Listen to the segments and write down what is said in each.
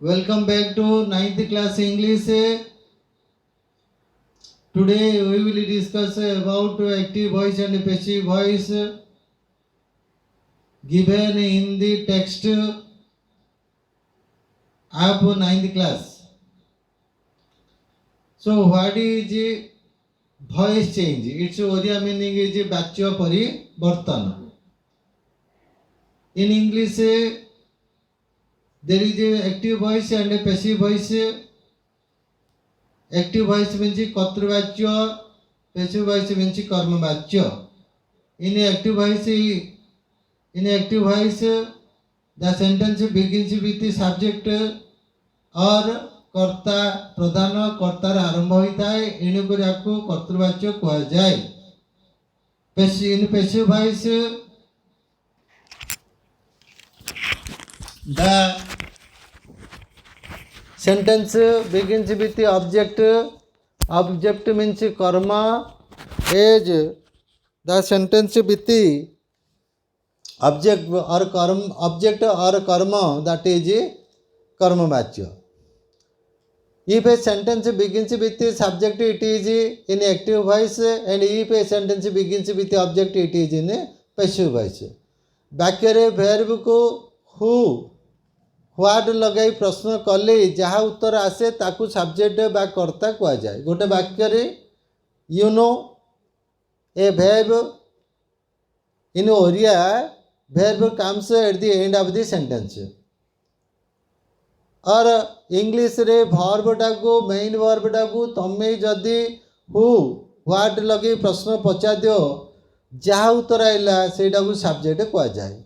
Welcome back to ninth class English. Today we will discuss about active voice and passive voice given in the text of ninth class. So what is voice change? Its Oriya meaning is bachya parivartan. In English there is active voice and passive voice. Active voice means Katruvachya, passive voice means Karmavachya. In active voice, the sentence begins with the subject or कर्ता प्रधान कर्तार आरंभ होता है एणुक कर्तृवाच्य कहुए. In passive voice the sentence begins with the object. Object means karma. As the sentence with the object or karma, that is karma vachya. If a sentence begins with the subject, it is in active voice, and if a sentence begins with the object, it is in passive voice. वाक्य verb को who what लगे प्रश्न कले जहाँ उत्तर आसे ताकू subject बा कर्ता कह जाए. गोटे वाक्य रे you know A verb in Oriya verb comes at the end of the sentence. और इंग्लिश रे वर्ब टाकू मेन वर्ब टाकू तमें जदि हु व्हाट लगे प्रश्न पचा दियो जहाँ उत्तर आइला सेटा को सब्जेक्ट कह जाए.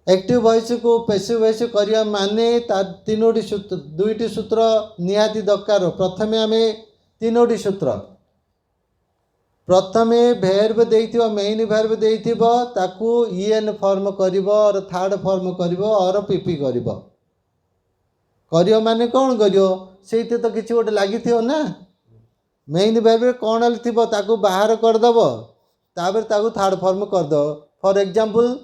एक्टिव वॉइस को पैसिव वॉइस करिया माने तीनोटी सूत्र दुईटी सूत्र निहाती दरकार. प्रथमे आम तीनोटी सूत्र प्रथमे भेर्ब देइथिबो मेन भेर्ब देइथिबो ताकू ईएन फॉर्म करिवो और थर्ड फॉर्म करिवो और पीपी करिवो. करियो माने कौन करियो सेते तो किछि गोटे लागिथियो ना. मेन भेर्ब कौन थिबो ताकू बाहर करदबो तापर ताकू थर्ड फॉर्म करदो. फॉर एग्जांपल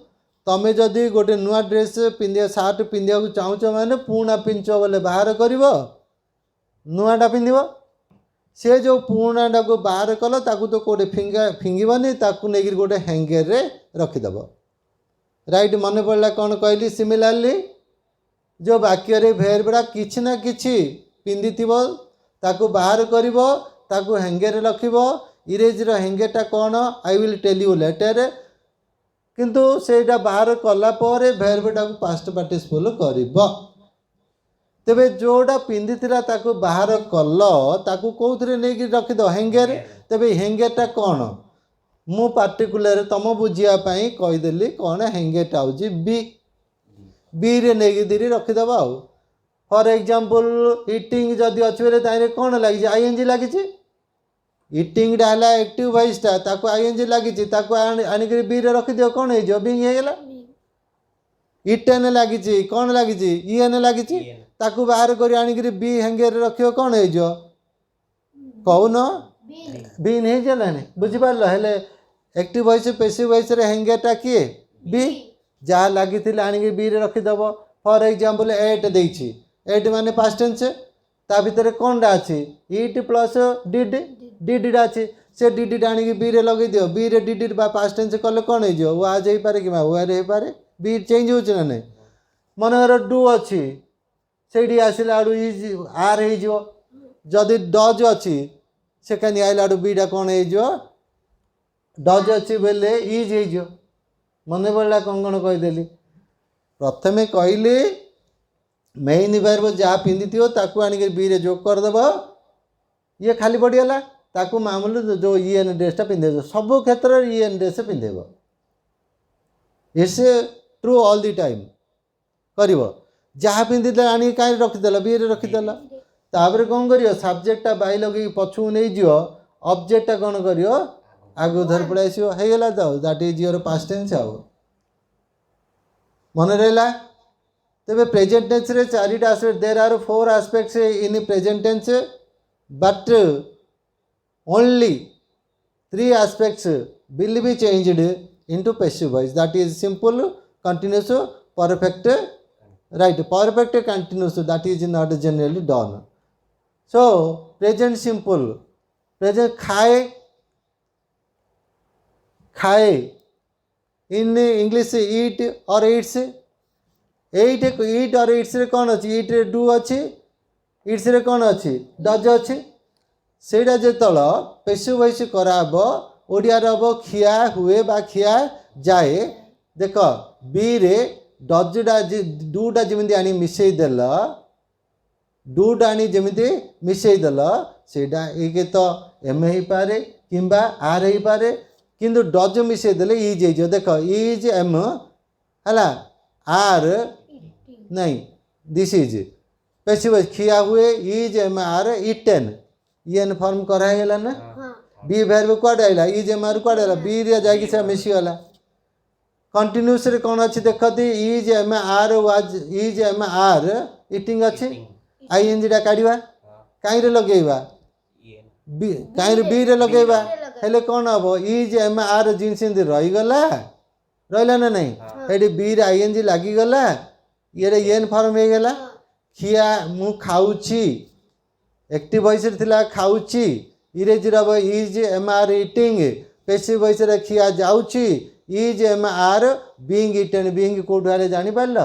तमें जदि गोटे नुआ ड्रेस पिंधिया सार्ट पिंधिया चाहूच मैंने पुणा पिंच बोले बाहर कर नुआटा पिंध सी जो पुणाटा को बाहर कल ताकू तो कौटे फिंगनी ताकू नहीं गोटे हैंगर रे रखीदेव. राइट मन पड़ा कौन कहली सिमिलारली जो वाक्य भेर्बड़ा किछि ना किछि पिंधि ताकू बाहर कर ताकू हैंगर रख. इरेजर हैंगरटा कौन I will tell you later. किंतु सेटा बाहर कला परे भेर्बटा को पास्ट पार्टिसिपल करिबो. तेबे जोटा पिंधि थिला ताकू बाहर कल ताकू कोउथरे नै कि रखि दो हैंगर. तेबे हैंगरटा कौन मु पार्टिकुलर तम बुझिया पई कहि देली कौन हैंगरटा होजी बी. बी रे नै कि दिरी रखि दबा. फॉर एग्जांपल ईटिंग जदी अछि रे ताइरे कौन लागि आईएनजी लागि. इटिंग डाला एक्टिव वॉइसटा ताको आईएनजी लगी ताको आनिक बी रे रखि दियो कौन हो बिंग हो गला. इटेन लगी कौन लगी ईएन लगी ताको बाहर कर आनिक बी हैंगर रखियो कौन हो कौन बीन हो गलानी. बुझिपार हेले एक्टिव वॉइस पैसिव वॉइस रे हैंगरटा किए बी जहाँ लगी आनिक बी रे रखिदेव. फॉर एग्जांपल एट देछि एट माने पास्ट टेंस ता भितर कौनटा अच्छी इट प्लस डिड डिडा अच्छी से डिड आनिक बी रे लगे दियो. बी रे डिड पास्ट टेंस कले कौन हो वाज हो पारे कि वार हो पारे बी चेंज हो ना नहीं. मनकर डू अच्छी से आसला आड़ू इज आर हो जदि डज अच्छी से कहीं आइला आड़ू बीटा कौन हो डज अच्छी बोले इज हो. मन पड़ा कौन कौन कहीदेली. प्रथमे कहली मेन वर्ब जहाँ पिंधि ताकू आनिक बी रे जोग करदेव. ये खाली पड़गला ताकू मामूली जो ईएन ड्रेसटा पिंधे सब क्षेत्र में ईएन ड्रेस पिंधेब. It's true all the time कर जहाँ पिंधि आनिक कहीं रखिदेल बी रे रखिदेल. तापर कौन कर सब्जेक्टा बाई लगे पछू नहीं जीव ऑब्जेक्टा कौन कर आगु धर पड़े आसगला तो that is your past tense. आओ मन रहा. तेरे प्रेजेंट टेंस रे चारिटा aspect there are 4 aspects in present tense but only 3 aspects will be changed into passive voice, that is simple, continuous, perfect right? Perfect continuous, that is not generally done. So present simple, present खाए in English eat or eats, eat or eats रे कौन अच्छी, eat रे do अच्छी, eats रे कौन अच्छी, does अच्छी. ସେଇଟା ଯେତେବେଳେ ପେଶୁ ବୈଶ କରାହେବ ଓଡ଼ିଆରେ ହେବ ଖିଆ ହୁଏ ବା ଖିଆ ଯାଏ. ଦେଖ ବିରେ ଡଜଟା ଡୁଟା ଯେମିତି ଆଣି ମିଶାଇ ଦେଲ, ଡୁଟା ଆଣି ଯେମିତି ମିଶାଇ ଦେଲ, ସେଇଟା ଏକ ତ ଏମ୍ ହେଇପାରେ କିମ୍ବା ଆର୍ ହେଇପାରେ, କିନ୍ତୁ ଡଜ୍ ମିଶାଇ ଦେଲେ ଇଜ୍ ହେଇଯିବ. ଦେଖ ଇଜ୍ ଏମ୍ ହେଲା, ଆର୍ ନାଇଁ, ଦିସ୍ ଇଜ୍ ପେଶୁ ବୈଶ ଖିଆ ହୁଏ, is am are eaten, E N form କରାହେଇଗଲା ନା. ବି ଭେର୍ବ କୁଆଡ଼େ ଆଇଲା, ଇଜ୍ ଏମ୍ ଆର୍ କୁଆଡ଼େ ଆଇଲା, ବିରେ ଯାଇକି ସେ ମିଶିଗଲା. କଣ୍ଟିନ୍ୟୁସରେ କ'ଣ ଅଛି ଦେଖନ୍ତି, is am R was, is am R eating ଅଛି, ଆଇଏନ୍ଜିଟା କାଢ଼ିବା, କାହିଁରେ ଲଗେଇବା, କାହିଁରେ ବିରେ ଲଗେଇବା, ହେଲେ କ'ଣ ହେବ, ଇଜ୍ ଏମ୍ ଆର୍ ଜିନିଷ ଏମିତି ରହିଗଲା, ରହିଲା ନା ନାହିଁ, ଏଠି ବିରେ ଆଇଏନ୍ଜି ଲାଗିଗଲା, ଇଏରେ ଇଏନ୍ ଫର୍ମ ହେଇଗଲା. ଖିଆ ମୁଁ ଖାଉଛି, एक्टिव वॉइस थिला खाऊची, इरेज रब is am are eating, passive voice रे खिया जाऊची, is am are being eaten, being कोड वाले जानि पारल,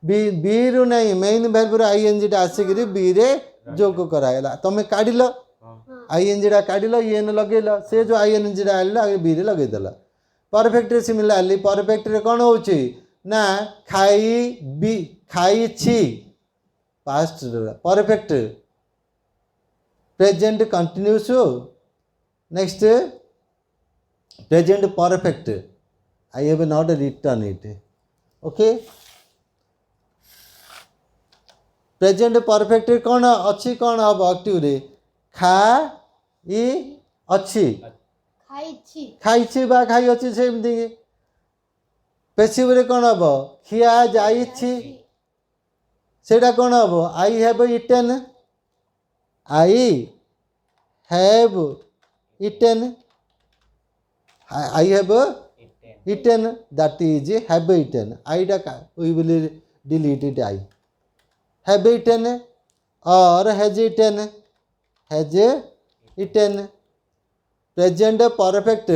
बीरु नहीं, मेन वर्ब रे आईएनजी टा आसिकरी बी रे जोग करायला, तमे काढिल आईएनजी टा काढिल, इएन लगेल, से जो आईएनजी टा आइला आगे बी रे लगेई देला. परफेक्ट रे सिमिलरली परफेक्ट रे कोन होची ना, खाई बी खाई छी, past perfect, present continuous, next present perfect, I have not return it. Okay, present perfect कौन अच्छी, कौन हम एक्टिव रे खाई अच्छी, खाई बा खाई अच्छी सेमती. पेसिव रे कौन हम खिया जाई, सेटा कौन हम, I have eaten, I have eaten, I have eaten, that is have eaten, आईटा we will delete it, I have eaten और has eaten, has eaten. Present perfect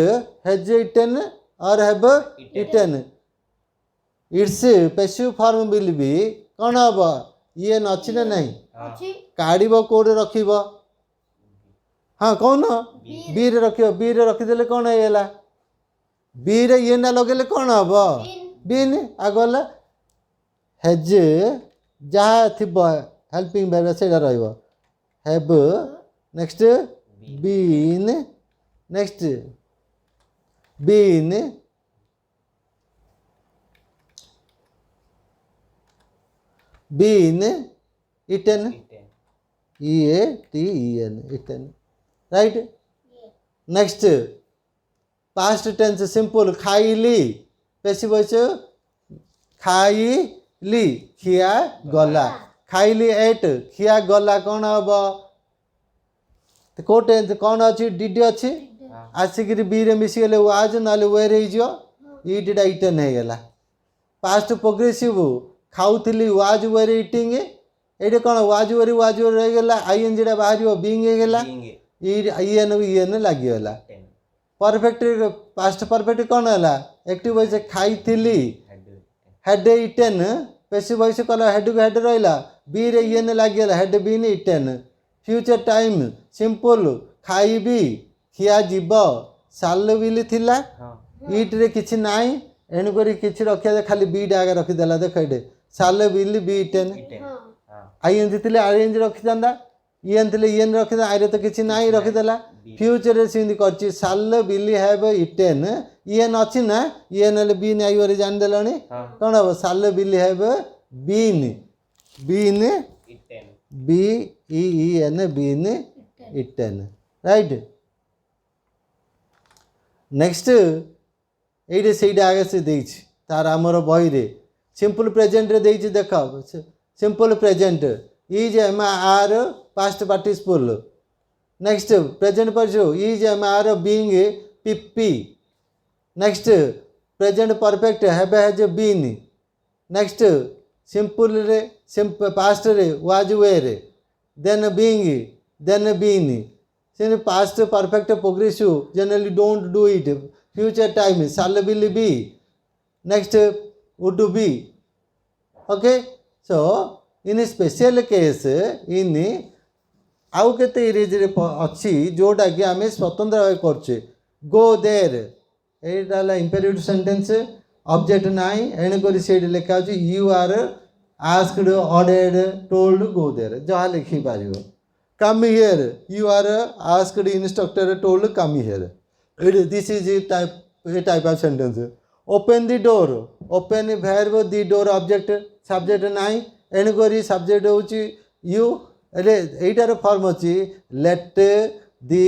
has eaten और have eaten, it's passive form will be कौन हम, ये अच्छी ना नहीं, काढ़ कौट रख, हाँ कौन बी रे रख, बी रे रखिदेले कौन होगा, बी रे ये ना लगे कौन हम, बीन आगला हेज जहाँ थी हेल्पिंग वर्ब से have, next been, next been, been eaten, EATEN, eaten, right. Next past tense simple, खाइली, पेसिव वॉइस खाइली, खिया गला, खाइली एट, खिया गला कौन हम, को टेंस कौन अच्छी, डिड अच्छी, आसिक बी रे मिसीगले वाज ना वेर हो, इटा इटेन होगा. पास्ट प्रोग्रेसिव खाऊली वाज वेर इटिंग, ये कौन वाज वेर रहीगला, आईएनजी टा बाहर बीइंग होगा, इएन इएन लगिगला. परफेक्ट पास्ट परफेक्ट कौन है, एक्टिव वॉइस खाई, हेड इटेन, पेसिव वॉइस कला हेड को हेड रहा, बी रे इएन लगिगला, had been eaten. Future time simple, खाइबी, खिया जीव, साल बिल थिला, इट रे किछि नाई, एणुक किछि रखिया खाली बी टा आगे रखिदेला. देख ये साल बिल बी इटेन, आईएनजी थे आईएनजी रखिदा, इएन थे इएन रखिदा, आईरे तो किछि नाई रखिदेला. फ्यूचर रे सेमती करछि, साल बिल हैव इटेन, इएन अच्छी ना, इएन हेले बीन आई जानिदेलणी, कौन हम साल will have been, been BEEN, been eaten, right. Next ये से आगे से देछि तार आमर बही रे सिंपल प्रेजेंट रे देछि, देख simple present is am are past participle. Next present perfect is am are being PP. Next present perfect have has been. Next simple रे पास्ट रे was were then being then been से past perfect progressive generally don't do it future time shall will be next would be okay so in special case इन आउ केते erase अच्छी जोटा कि आम स्वतंत्र भाव करछे गो देर एटा इम्पेरेटिव सेंटेंस ऑब्जेक्ट नाई एणुक से लिखा you are asked ordered told go there जहाँ लिखिपर come here you are asked instructor told come here this is type of sentence open the door open verb the door object subject नाई एणुक subject हूँ you एटार form अच्छी let the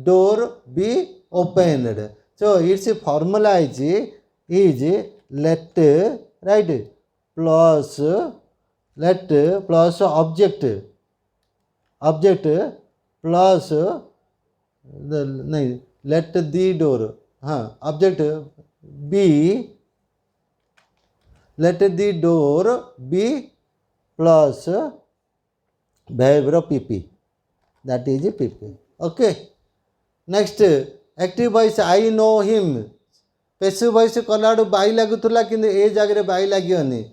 door be opened so it's formulise is let right plus let plus object object plus नहीं let the door हाँ object be let the door be plus verb pp that is pp okay next active voice I know him passive voice कलाडू बाई लगुला कि ए जगह by लगे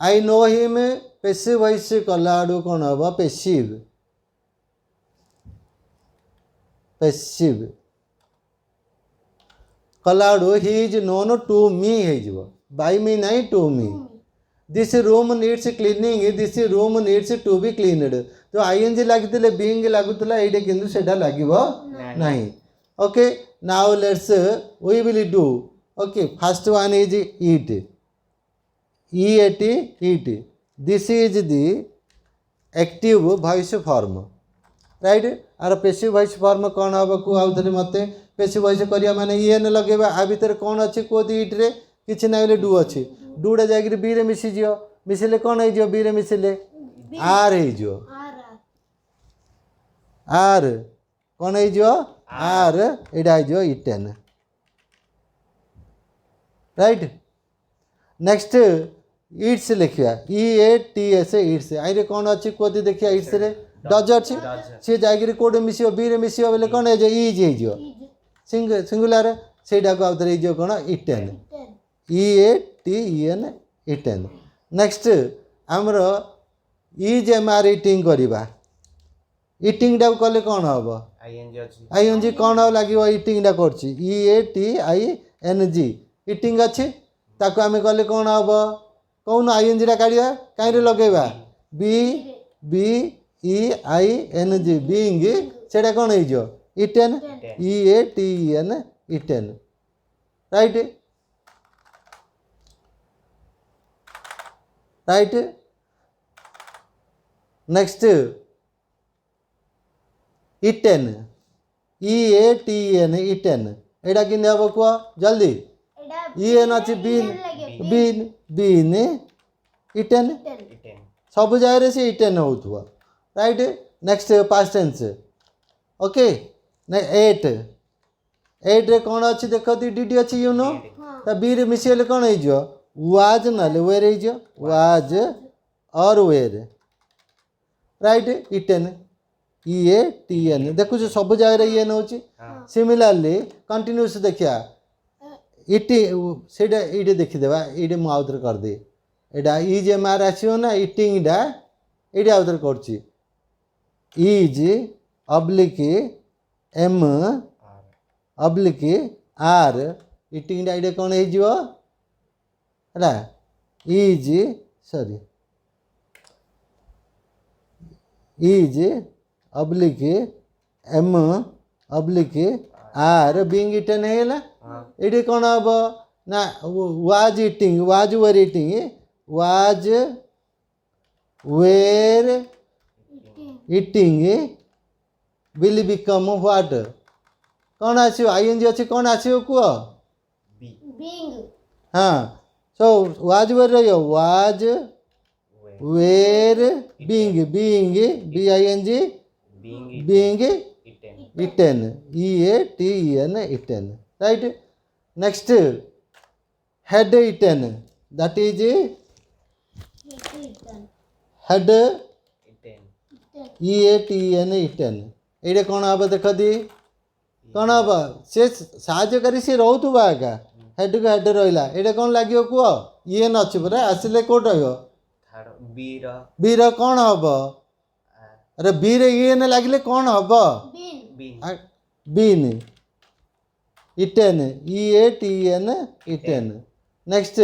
I know him passive voice कलाडू कौन हम passive passive कलाडू he is known to me हो by me नहीं to me this room needs cleaning this room needs to be cleaned जो आईएनजी लगी बीइंग लगुला ये किंतु सेटा लगिबो नहीं okay now let's we will do okay first one is eat eat eat this is the active voice form right or passive voice form कौन हम को आउ थे मत पेसिव वॉइस करिया माने ईएन लगेबा आ भीतर कौन अच्छी कोदी ईट रे किछि ना बोले डू अच्छी डूटा जाकर बी रे मिसीज मिसिले कौन हो बी रे मिसिले आर हो आर कौन हो आर एटा हो इटेन राइट नेक्स्ट इट्स लिखा EATS इट्स आई कौन अच्छी कोदी देखिए इट्स रे डज अच्छी सी जाकर कौटे मिस बी रे मिस बोले कौन हो इज हो सिंगुलर से आउ थे कौन इटेन EATEN इटेन नेक्स्ट आमर इज एम आर इटिंग करवा इटिंग टाक कले कौन हम आईएनजी कौन हम लगे इटिंग टा कर EATING इटिंग अच्छी ताको आम कले कौन हम कौन आईएनजी टा काढ़ा कहीं लगेगा BEING बीइंग से कौन हो eaten EATEN eaten right right next eaten EATN eaten एटा कि हम कह जल्दी EN अच्छी बीन बीन बीन इटेन सब जगह से इटेन हो right next past tense okay ate ate रे कौन अच्छी देख डी अच्छी यू नो बी रे मिसले कौन हो वाज ना वेर वाज और वेर राइट इटेन EATN देखु सब जगह EN हो सिमिलारली कंटिन्यूस देखिया इटी से ये देखीदेवा ये मुझे आउे करदे एटा इज एम आर आसो ना इटिंगटा ये आउे कर is oblique am oblique are इटिंगटा ये कौन हो is sorry is oblique am oblique are being eaten है ये कौन हम ना was eating was were eating was were eating will become what कौन आसो आईएनजी अच्छी कौन आसो कह हाँ सो वाज वेर रही was were being being BING being eaten EATEN eaten right next had eaten that is had Eaten. EATEN eaten ये कौन हम देख दी कौन हम से साहाय्यकारी सी रोथुबा एका हेड को हेड रहा ये कौन लगे कह EN अच्छी परा आसिले कौट रहा Third. Beer. बीर कौन हम अरे बीर EN लगे कौन हम Bean. Been eaten EATEN eaten next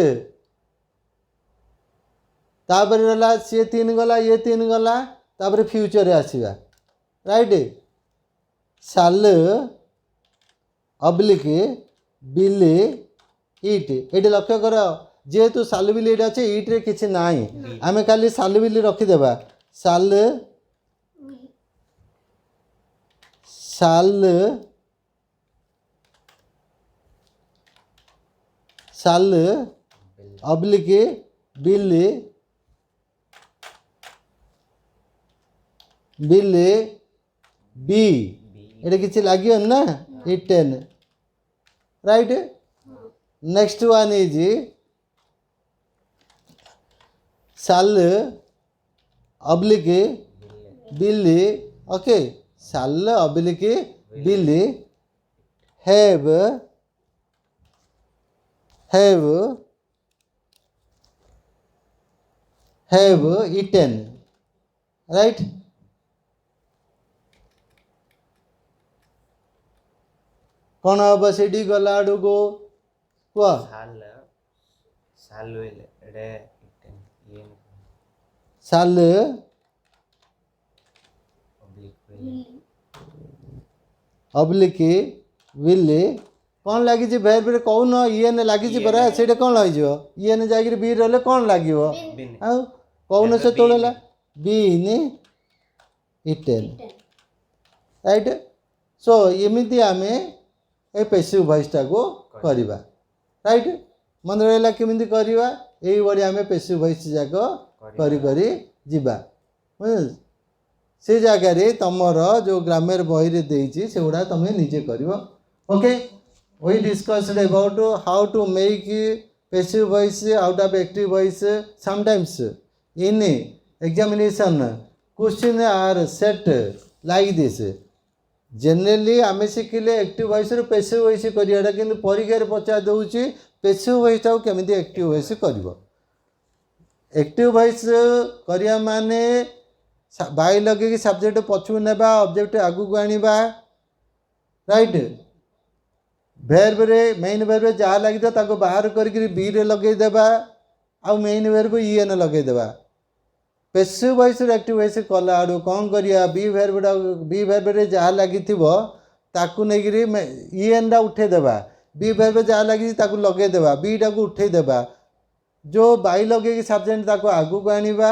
तापर रहा सी 3 गला ये 3 गला तापर फ्यूचर आसवा राइट साल अब्लिक बिल इट ये लक्ष्य कर जेहेतु साल बिल ये अच्छे इट्रे किसी ना आम खाली साल बिल रखीदे साल साल साल अब्लिक बिल बिल बी ये किसी लगे ना eaten right next one is साल अब्लिक बिल ओके साल अब्लिक बिल हैव eaten right कौन हम से गला आड़ को कह Sal. Sal will. Eaten. Yen. साल Oblique will. अब्लिक विल कौन लगी भेर कौन EN लगी परा से कौन हो EN जाकर बी रहा कौन लगे Bin. आ कौन से तोड़ेला बीन इटेन राइट सो एमती आम ए पेसिव वॉइसटा को करवा राइट मन रहा केमी करवा ये आम पेसिव वॉइस जाक करी जीवा से जगार तुमर जो ग्रामर बही देती से गुड़ा तुम निजे कर okay we discussed about how to make passive voice out of active voice sometimes in examination question are set like this generally आम शिखिले एक्टिव वॉइस रू पेसिव वॉइस कराटा कि परीक्षा पचार दूसरी पेसिव वॉइसटा केमी एक्टिव वॉइस कर एक्टिव वॉइस करिया माने बाई लगे सब्जेक्ट पछू नेबा ऑब्जेक्ट आगू को आनिबा राइट भेर्ब रे मेन भेर्ब जहाँ लगी ताको बाहर करके बी रे लगे देबा आ मेन भेर्ब EN लगे देबा पेसिव वॉइस एक्टिव वॉइस कला आड़ू कौन करिया बी भेर्ब रे जहाँ लगी ताकू नेगिरी EN टा उठे देबा बी भेर्ब जहाँ लगी ताकू लगे देबा बी टा को उठे देबा जो बाई लगे सब्जेक्ट ताको आगू को आनिबा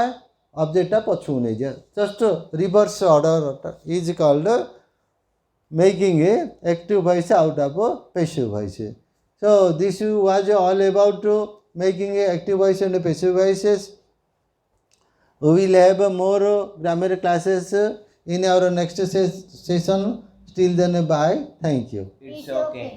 ऑब्जेक्टा पछू नहीं जाए just reverse order is called making a active voice out of passive voice so this was all about making a active voice and passive voices we will have more grammar classes in our next session till then bye thank you It's okay.